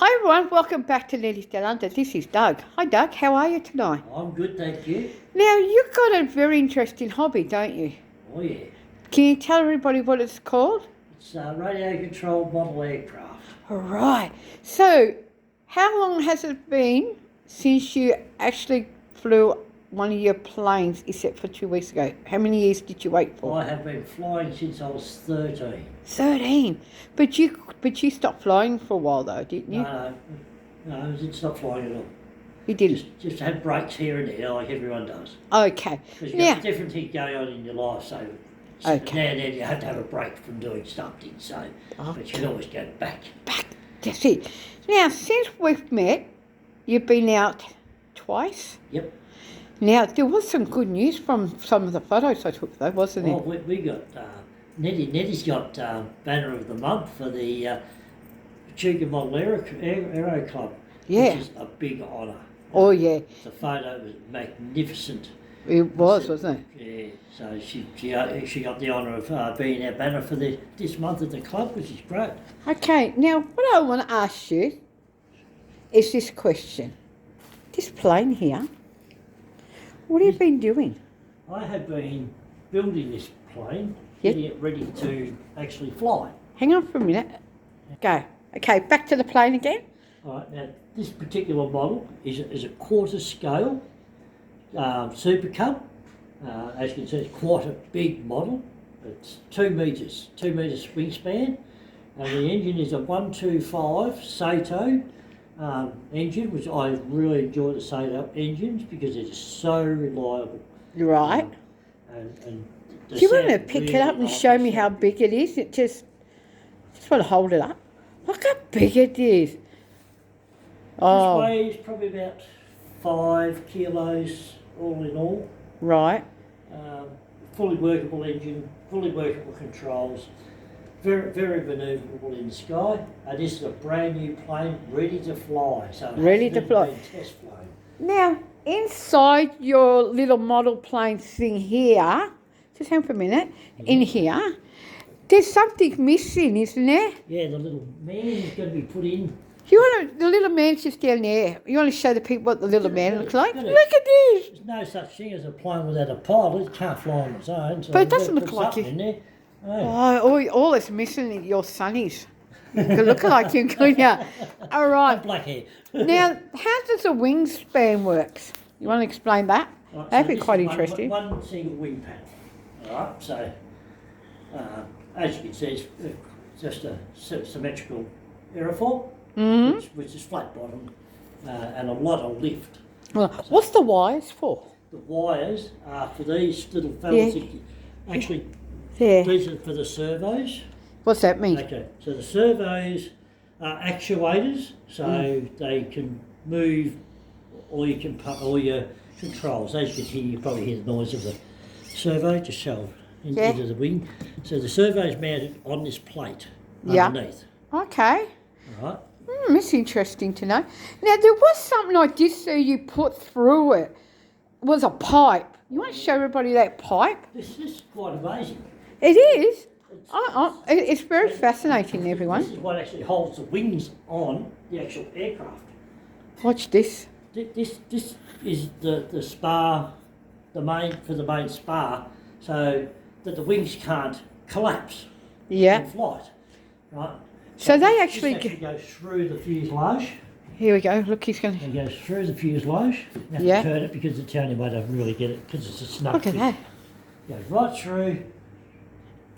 Hi everyone, welcome back to Ladies Down Under. This is Doug. Hi Doug, how are you tonight? I'm good, thank you. Now, you've got a very interesting hobby, don't you? Oh yeah. Can you tell everybody what it's called? It's radio-controlled model aircraft. Alright, so how long has it been since you actually flew one of your planes, except for 2 weeks ago? How many years did you wait for? I have been flying since I was 13. 13. But you stopped flying for a while though, didn't you? No, I didn't stop flying at all. You didn't? Just had breaks here and there like everyone does. Okay. Because you've got different things going on in your life, so now and then you have to have a break from doing something, so but you can always go back. That's it. Now, since we've met, you've been out twice. Yep. Now, there was some good news from some of the photos I took, though, wasn't Well, it? we got Nettie's got Banner of the Month for the Echuca Model Aero Club, Yeah. which is a big honour. Oh, yeah. The photo was magnificent. It was, wasn't it? Yeah, so she got the honour of being our banner for this month at the club, which is great. Okay, now, what I want to ask you is this question. This plane here, what have you been doing? I have been building this plane, Yep. getting it ready to actually fly. Hang on for a minute. Go. Okay, back to the plane again. All right, now this particular model is a quarter scale Super Cub. As you can see, it's quite a big model. It's 2 metres wingspan, and the engine is a 125 Sato engine, which I really enjoy the Sato engines because they're just so reliable. Right. And Do you want to pick it up and show me how big it is? Just want to hold it up. Look how big it is. Oh. This weighs probably about 5 kilos all in all. Right. Fully workable engine, fully workable controls, very, very manoeuvrable in the sky. This is a brand new plane ready to fly. So it Ready hasn't to fly. even been test flown. Now, inside your little model plane thing here, just hang for a minute, in here, there's something missing, isn't there? Yeah, the little man is going to be put in. The little man's just down there. You want to show the people what the little man looks like? Got Look at this. There's no such thing as a plane without a pilot. It can't fly on its own. So But it doesn't we've look put like something it. in there. Oh. All it's missing is your sunnies. You look like you're going out. All right. Black hair. Now, how does a wingspan work? You want to explain that? Right, That'd so be this quite is interesting. One single wing panel. All right, so as you can see, it's just a symmetrical aerofoil, which is flat bottom and a lot of lift. Well, what's the wires for? The wires are for these little fellas. Yeah. Actually, There. these are for the servos. What's that mean? Okay, so the servos are actuators, so they can move all your controls. As you can hear, you probably hear the noise of the servo just show into the wing. So the servo is mounted on this plate underneath. Okay. All right. That's interesting to know. Now, there was something I did see you put through it. It was a pipe. You want to show everybody that pipe? This is quite amazing. It is. It's very fascinating, everyone. This is what actually holds the wings on the actual aircraft. Watch this. This is the spar, the main spar, so that the wings can't collapse Yeah. in flight, right? So they this actually goes through the fuselage. Here we go. Look, he's going to... It goes through the fuselage. You have Yeah. to turn it because it's the only way to really get it because it's a snug Look at fit. that. Goes right through.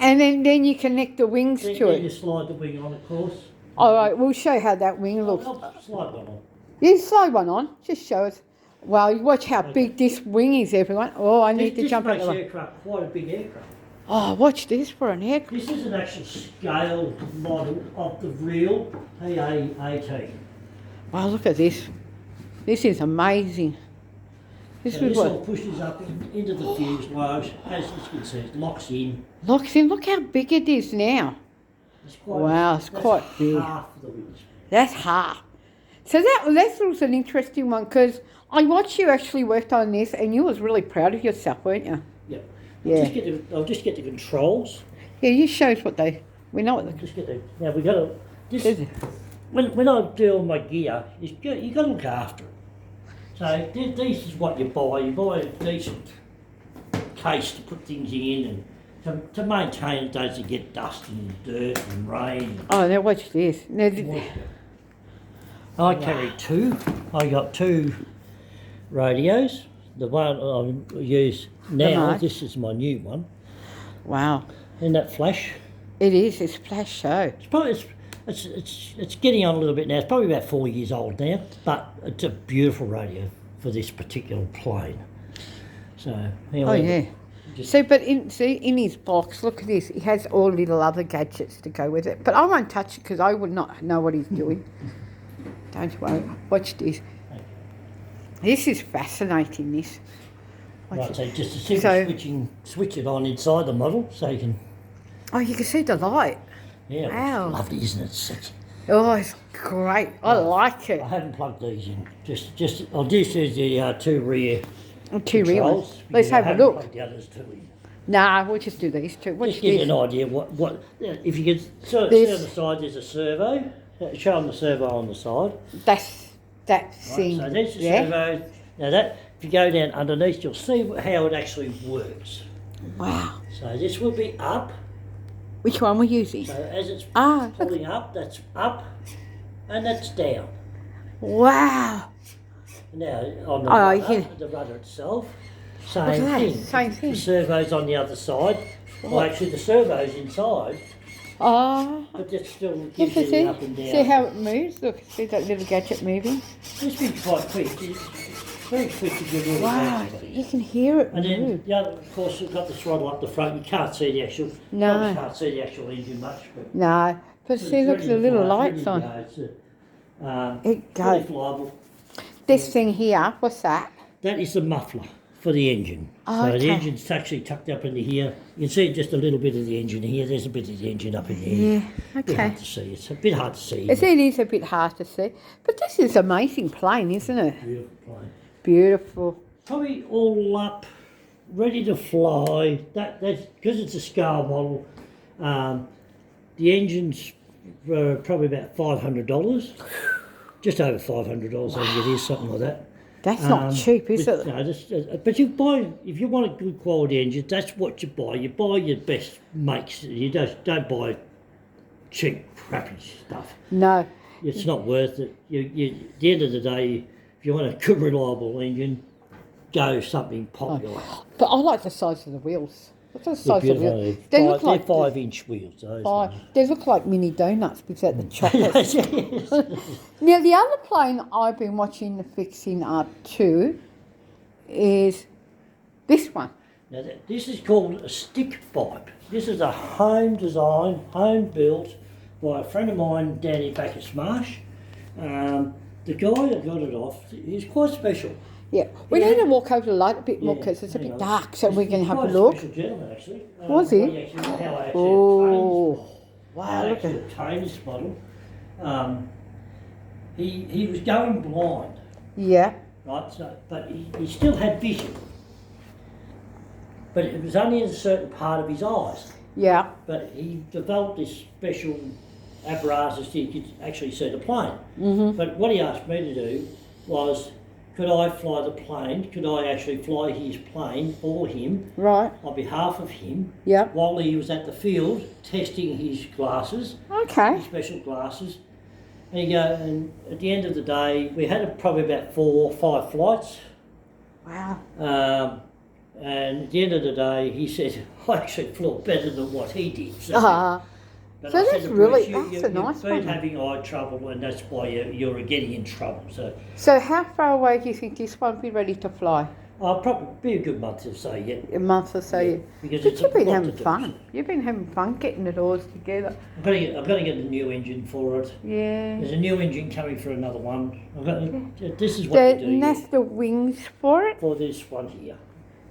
And then you connect the wings Then to you it. slide the wing on, of course. All right, we'll show how that wing looks. I'll slide one on. You slide one on. Just show us. Well, you watch how big this wing is, everyone. Oh, I need to jump out This the makes way. the aircraft quite a big aircraft. Oh, watch this for an air. This is an actual scaled model of the real PA-18. Wow, look at this. This is amazing. This So is this what all pushes up into the fuselage. As you can see, it locks in. locks in. Look how big it is now. It's quite, Wow, it's that's quite big. half the wingspan. That's half. So that was an interesting one because I watched you actually worked on this and you was really proud of yourself, weren't you? Yep. Yeah. I'll just get the controls. Yeah, you showed what we know what Just get the. Now we got to. Is it? when I do all my gear, you got to look after it. So this is what you buy. You buy a decent case to put things in and to maintain it doesn't get dust and dirt and rain. Oh, now watch this. Now, And moisture. I carry two. I got two radios. The one I use now, Right. this is my new one. wow. And that flash. It is. It's flash show. It's probably it's getting on a little bit now. It's probably about 4 years old now, but it's a beautiful radio for this particular plane. So Oh, yeah. Just, See, but in his box, look at this. He has all little other gadgets to go with it. But I won't touch it because I would not know what he's doing. Don't worry. Watch this. This is fascinating, this. Watch right, it. so just a simple So- switch it on inside the model, so you can. Oh, you can see the light. Yeah, Wow. it's lovely, isn't it? Sexy. Oh, it's great. I like it. I haven't plugged these in. Just I'll just use the two rear Two real controls. ones. because Let's I have a haven't look. plugged the others two in. Nah, we'll just do these two. Watch Just give you this. an idea what if you could see on This- the side. There's a servo. Show them the servo on the side. That's that Right, thing. so there's the Yeah. servo. Now that if you go down underneath, you'll see how it actually works. Wow. So this will be up. Which one we're using? So as it's Ah, look. pulling up, that's up, and that's down. Wow. Now on the Oh, rudder, you can- the rudder itself, Look at same that, thing. same thing. The servo's on the other side. Well, What? actually, the servo's inside, Oh. but it still Look gives at you the see. up and down. See how it moves? Look, see that little gadget moving? It's been quite quick. It's very quick to get all Wow, that. you can hear it And then move. the other, of course, you've got the throttle up the front. You can't see the actual. No. Probably can't see the actual engine much, but. No, but it's see, look at ready the to little fly, lights ready on. to go. It's a, It fully goes. flyable. This thing here, what's that? That is the muffler for the engine. Oh, So okay. the engine's actually tucked up into here. You can see just a little bit of the engine here. There's a bit of the engine up in here. Yeah, A bit okay. hard to see. It's a bit hard to see. It is a bit hard to see, but this is amazing plane, isn't it? Beautiful plane. Beautiful. Probably all up, ready to fly. That's because it's a scale model. The engine's probably about $500, just over $500. I think it is something like that. That's not cheap, is but, it? No, but you buy if you want a good quality engine. That's what you buy. You buy your best makes. You don't buy cheap, crappy stuff. No. It's not worth it. At the end of the day, if you want a good, reliable engine, go something popular. But I like the size of the wheels. Look at the They're size of the beautiful. wheels. They look like they're 5-inch wheels. Those five, ones. they look like mini donuts without the chocolate. Yes. Now the other plane I've been watching the fixing up to is this one. Now this is called a stick pipe. This is a home design, home built by a friend of mine down in Bacchus Marsh. The guy that got it off is quite special. Yeah, we Yeah. need to walk over the light a bit more Yeah, because it's a hang bit on. dark, so we can He's have a quite look. Special gentleman, actually. Was he? How I actually Oh, wow! I Look actually at obtained this model. He was going blind, yeah. right? So, but he still had vision. But it was only in a certain part of his eyes. Yeah. But he developed this special apparatus so he could actually see the plane. Mhm. But what he asked me to do was, could I fly the plane? Could I actually fly his plane for him Right. on behalf of him Yeah. while he was at the field testing his glasses, Okay. his special glasses? And at the end of the day, we had probably about 4 or 5 flights. Wow. And at the end of the day, he said, I actually flew better than what he did. So, but So I said that's to really- Bruce, that's a nice you've been one. having eye trouble, and that's why you're getting in trouble. So So how far away do you think this one will be ready to fly? I'll probably be a good month or so yet. A month or so. Yeah, Yeah. because But it's you've a been lot having to do. fun. You've been having fun getting it all together. I'm going to get a new engine for it. Yeah. There's a new engine coming for another one. This is what we do And that's the wings for it. for this one here.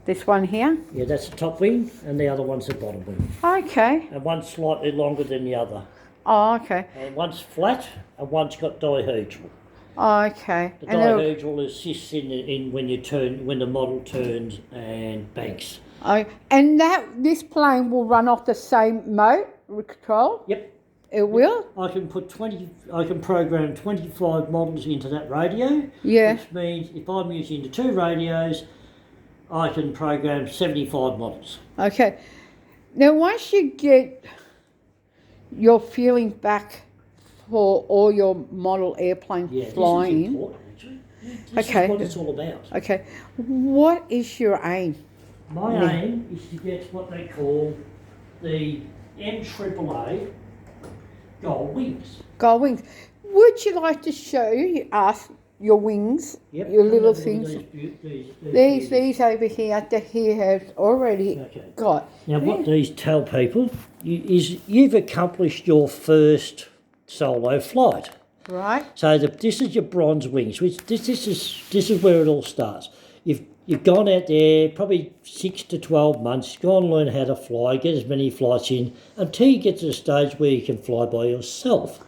This one here. Yeah, that's the top wing, and the other one's the bottom wing. Okay. And one's slightly longer than the other. Oh, okay. And one's flat, and one's got dihedral. Oh, okay. The And they'll- dihedral assists in when the model turns and banks. oh, and this plane will run off the same motor control. Yep. It will? I can put 20. I can program 25 models into that radio. Yeah. Which means if I'm using the 2 radios, I can program 75 models. Okay. Now, once you get your feeling back for all your model airplane Yeah, flying, this is important actually. This Okay. is what it's all about. okay, what is your aim? My Yeah. aim is to get what they call the MAAA Gold Wings. Gold wings. Would you like to show us your wings, your little things? These over here that he has already Okay. got. Now, what these tell people is you've accomplished your first solo flight. Right? So this is your bronze wings. Which this is where it all starts. You've gone out there probably 6 to 12 months, gone and learn how to fly, get as many flights in until you get to the stage where you can fly by yourself.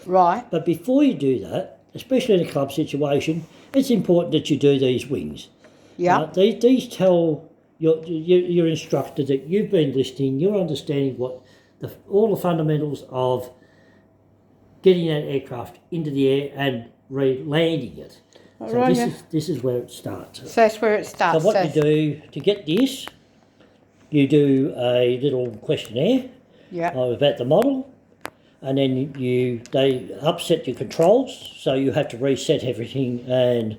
Right. But before you do that, especially in a club situation, it's important that you do these wings. Yeah. These tell your instructor that you've been listening, you're understanding all the fundamentals of getting that aircraft into the air and landing it. So Right, this is where it starts. So that's where it So starts. what you do to get this, you do a little questionnaire Yeah. about the model, and then they upset your controls, so you have to reset everything and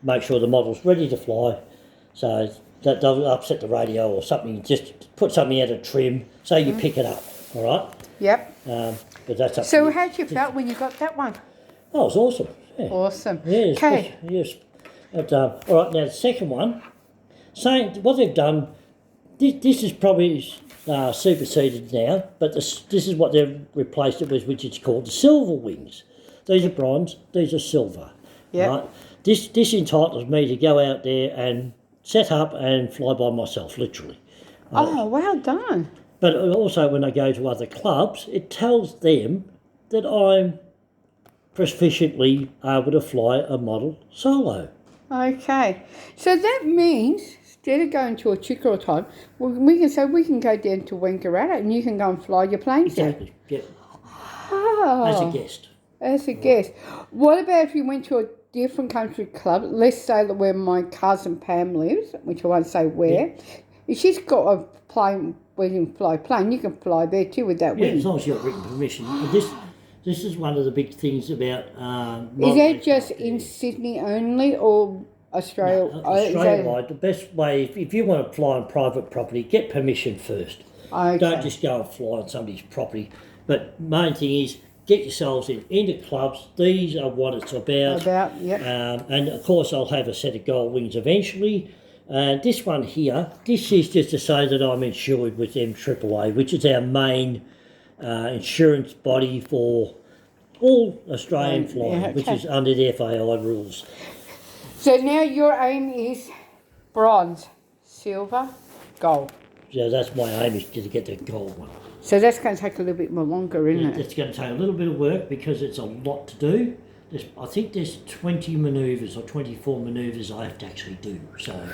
make sure the model's ready to fly. So that they'll upset the radio or something, just put something out of trim so you pick it up. All right. Yep. But that's up to So you. how did you felt when you got that one? Oh, it's awesome. Yeah. Awesome. Yes. Okay. Yes. But, all right. Now the second one, saying what they've done. This is probably superseded now, but this is what they've replaced it with, which is called the silver wings. These are bronze. These are silver. Yeah. Right. This entitles me to go out there and set up and fly by myself, literally. Oh, well done. But also when I go to other clubs, it tells them that I'm proficiently able to fly a model solo. Okay. So that means instead of going to a Chicka all the time, we can say we can go down to Wangaratta and you can go and fly your planes there. Exactly. Yeah. Oh. As a guest. As a guest. What about if you went to a different country club, let's say that where my cousin Pam lives, which I won't say where, if she's got a plane where you can fly a plane, you can fly there too with that Yeah, wing. as long as you've got written permission. And this is one of the big things about... Is that just in Sydney only or Australia? Australia-wide, the best way, if you want to fly on private property, get permission first. Okay. Don't just go and fly on somebody's property. But main thing is, get yourselves into clubs. These are what it's about. And of course, I'll have a set of gold wings eventually. This one here, this is just to say that I'm insured with MAAA, which is our main insurance body for all Australian flying, which is under the FAI rules. So now your aim is bronze, silver, gold. So that's my aim, is to get the gold one. So that's going to take a little bit more longer, isn't it? It's going to take a little bit of work because it's a lot to do. I think there's 20 manoeuvres or 24 manoeuvres I have to actually do. So,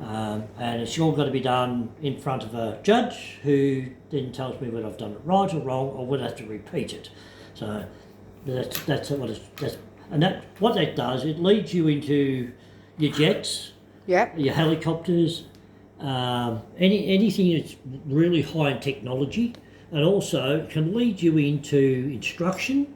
and it's all got to be done in front of a judge who then tells me whether I've done it right or wrong or whether I have to repeat it. So that's what it's. What that does, it leads you into your jets, your helicopters, anything that's really high in technology, and also can lead you into instruction,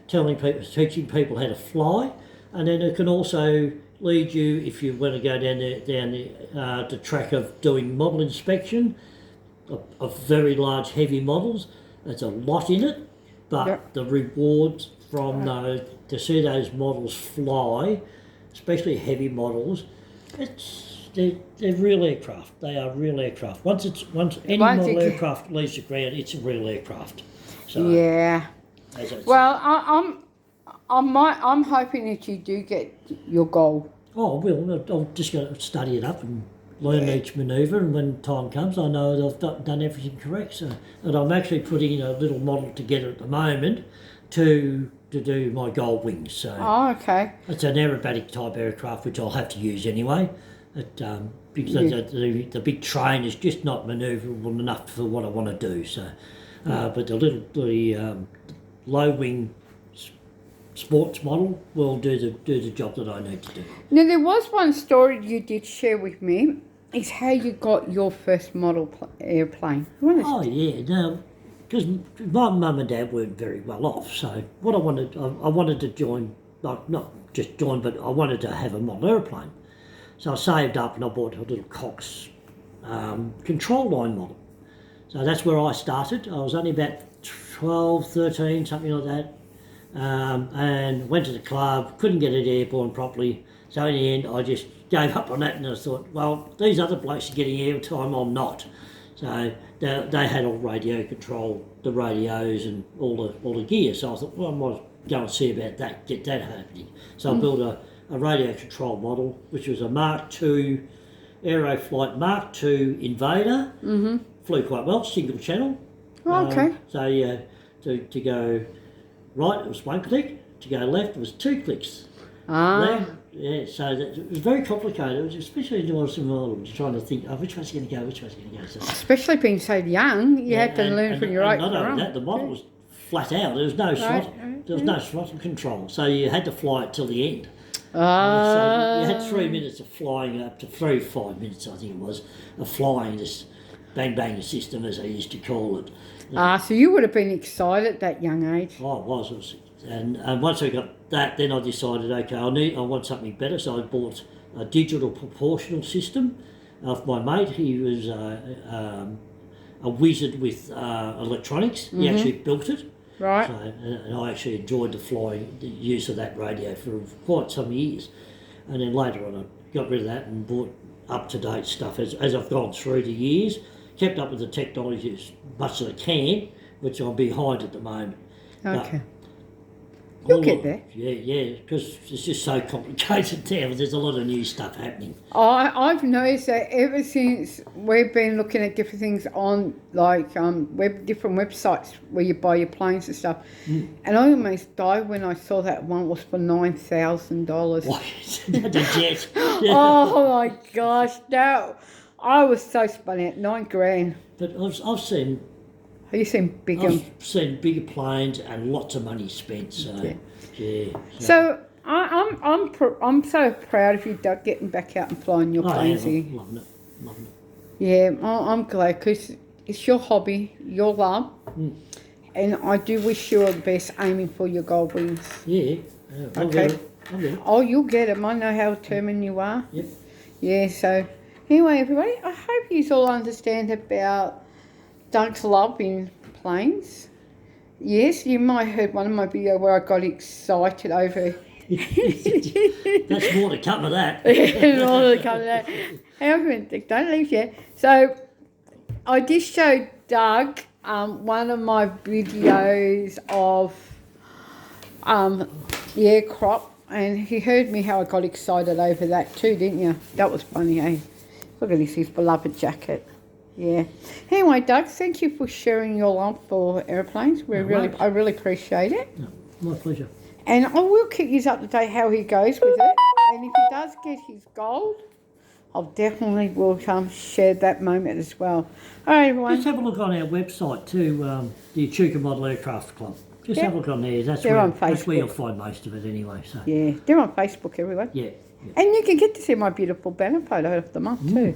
teaching people how to fly, and then it can also lead you, if you want to go down the track of doing model inspection of very large heavy models. There's a lot in it, but the rewards from those, to see those models fly, especially heavy models, they're real aircraft. They are real aircraft. Once any model aircraft leaves the ground, it's a real aircraft. So, yeah. Well, I'm hoping that you do get your goal. Oh, I will. I'm just going to study it up and learn each manoeuvre, and when time comes, I know that I've done everything correct. So, and I'm actually putting a little model together at the moment to do my gold wings. So, it's an aerobatic type aircraft, which I'll have to use anyway. Because the big train is just not manoeuvrable enough for what I want to do. So, But the low wing sports model will do the job that I need to do. Now, there was one story you did share with me, is how you got your first model airplane. You wanna- Oh yeah, no, because my mum and dad weren't very well off, so what I wanted to join, like not just join, but I wanted to have a model aeroplane. So I saved up and I bought a little Cox control line model. So that's where I started. I was only about 12, 13, something like that, and went to the club, couldn't get it airborne properly. So in the end, I just gave up on that, and I thought, well, these other blokes are getting airtime, I'm not. So they had all radio control, the radios and all the gear. So I thought, well, I might go and see about that, get that happening. So I built a radio control model, which was a Mark II, Aeroflight Mark II Invader. Flew quite well, single channel. Oh, okay. So yeah, to go right, it was one click. To go left, it was two clicks. Left, yeah, so it was very complicated. It was especially in some models, trying to think, which one's going to go, which one's going to go. So, Especially being so young, you had to learn from your right and to not wrong. only that, the model was flat out. There was no throttle. There was no throttle control, so you had to fly it till the end. So you had 3 minutes of flying, up to 5 minutes, I think it was, of flying this bang bang system, as they used to call it. So you would have been excited at that young age. Oh, it was. And once I got that, then I decided, okay, I want something better. So I bought a digital proportional system off my mate. He was a wizard with electronics. He actually built it. Right. So, and I actually enjoyed the use of that radio for quite some years. And then later on, I got rid of that and bought up-to-date stuff as I've gone through the years. Kept up with the technology as much as I can, which I'm behind at the moment. Okay. You'll get there. Yeah, because it's just so complicated now. There's a lot of new stuff happening. I've noticed that ever since we've been looking at different things on like different websites where you buy your planes and stuff, and I almost died when I saw that one was for $9,000. The jet. Yeah. Oh my gosh, no! I was so spun out. $9,000. But I've seen Have you seen bigger? I've seen bigger planes and lots of money spent. So yeah. So I'm so proud of you, Doug, getting back out and flying your planes here. Loving it. Yeah, I'm glad because it's your hobby, your love, and I do wish you all the best aiming for your gold wings. Yeah. I'll Okay. get it. Oh, you'll get them. I know how determined you are. Yep. Yeah, so anyway, everybody, I hope you all understand about Doug's love in planes. Yes, you might have heard one of my videos where I got excited over That's more to come of that. Don't leave yet. So I just showed Doug one of my videos of the aircraft, and he heard me how I got excited over that too, didn't you? That was funny, eh? Look at this, his beloved jacket. Yeah. Anyway, Doug, thank you for sharing your love for airplanes. I really appreciate it. No, my pleasure. And I will keep you up to date how he goes with it. And if he does get his gold, I'll definitely will share that moment as well. All right, everyone. Just have a look on our website too, the Echuca Model Aircraft Club. Just have a look on there. That's where you'll find most of it anyway. So yeah, they're on Facebook, everyone. yeah. And you can get to see my beautiful banner photo of the month too.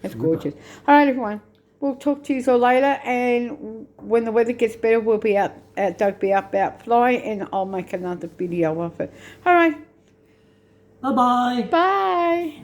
That's gorgeous. All right, everyone. We'll talk to you all later, and when the weather gets better, we'll be out. Doug be up out flying, and I'll make another video of it. All right. Bye-bye. Bye.